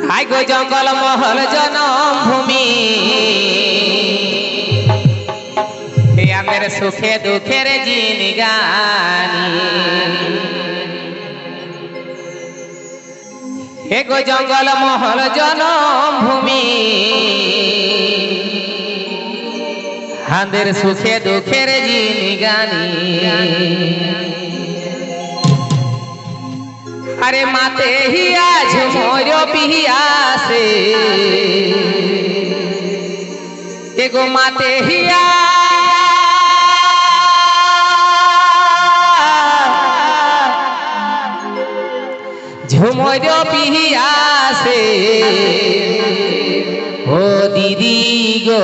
high গো জঙ্গল মহল জনম ভূমি হে আমের সুখে দুঃখের জিনগানি হে গো জঙ্গল মহল জনম ভূমি হাঁদের সুখে দুঃখের জিনগানি अरे माते हिया झुमोरो पिया से एगो माते हिया झुमोरो पिया से ओ दीदी गो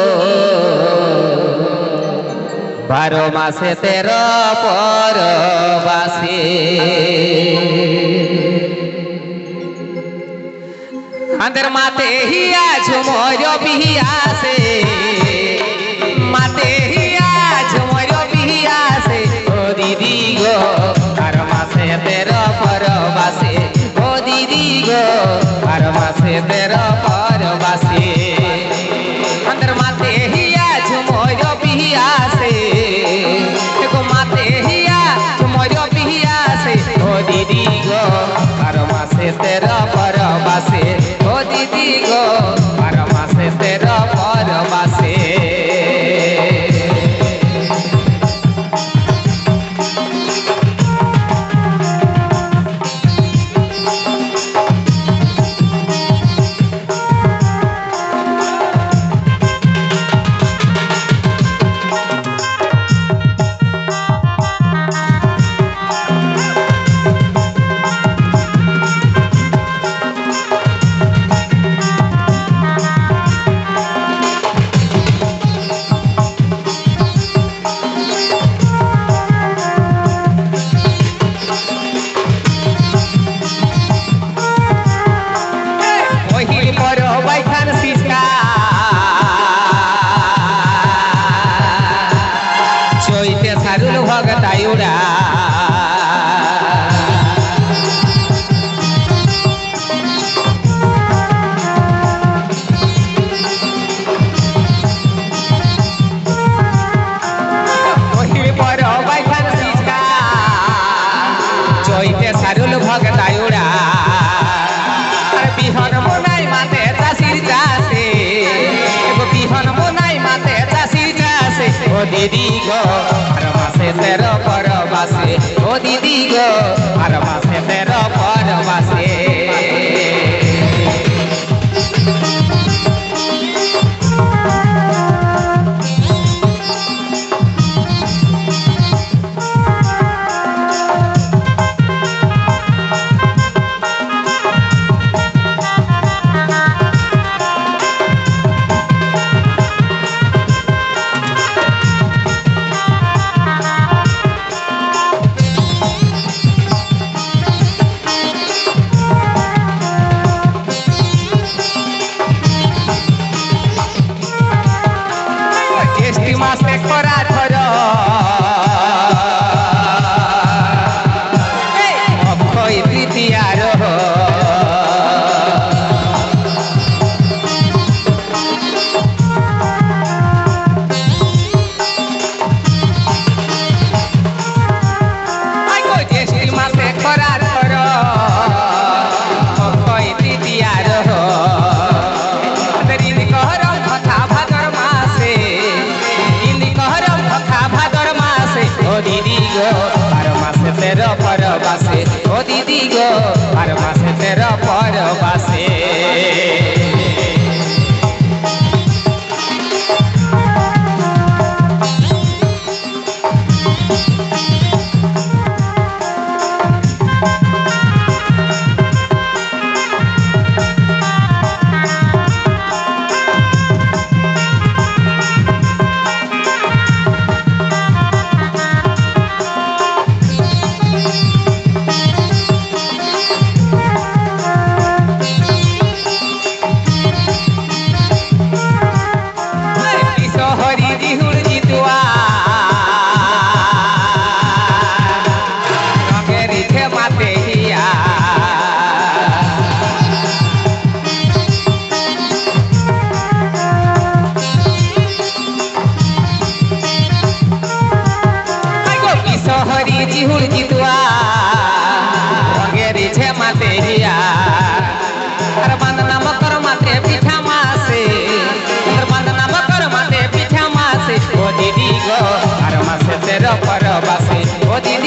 12 मासे 13 परबासे अंदर माते हिया झुमोरो बिहिया से माते हिया झुमोरो बिहिया से ओ दीदी गो 12 मासे 13 परबासे ओ दीदी गो 12 मासे 13 परबासे अंदर माते हिया झुमोरो बिहिया से एगो माते हिया झुमोरो बिहिया से ओ दीदी गो 12 मासे 13 परबासे ओ दीदी गो 12 मासे 13 परबासे भगतायुड़ा चैते सारुल भगतायुड़ा बिहन मोनाई माते चाषिर चाषे बिहन मोनाई माते चाषिर चाषे ओ दीदी गो 12 मासे 13 परबासे ओ दीदी गो 12 मासे 13 परबासे मासे खरा धर अक्षय तृतीयार ज्येष्ठी मासे खरा धर अक्षय तृतीयार ओ दीदी गो 12 मासे 13 परबासे ओ दीदी गो 12 मासे 13 परबासे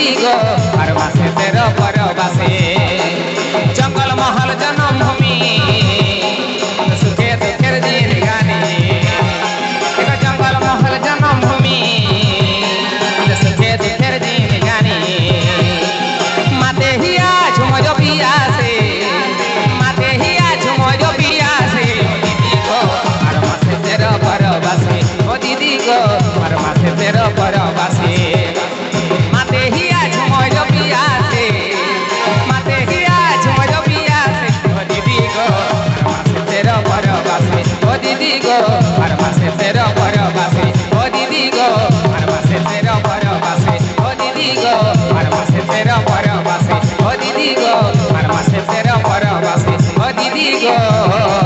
दीदी गो हर मासे तेरा परवासे जंगल महल जन्म भूमि सुखे दुखेर जिंदगानी जंगल महल जन्म भूमि सुखे दुखेर जिंदगानी माते हिया झुमर पिया से माते हिया झुमर पिया से दीदी गो हर मासे तेरा परवासे ओ दीदी गो हर मासे तेरा परवासे माते हिया झुमर पिया से माते हिया झुमर पिया से ओ दीदी गो हर मासे तेरा परवासे ओ दीदी गो हर मासे तेरा परवासे ओ दीदी गो हर मासे तेरा परवासे ओ दीदी गो हर मासे तेरा परवासे ओ दीदी गो हर मासे तेरा परवासे ओ दीदी गो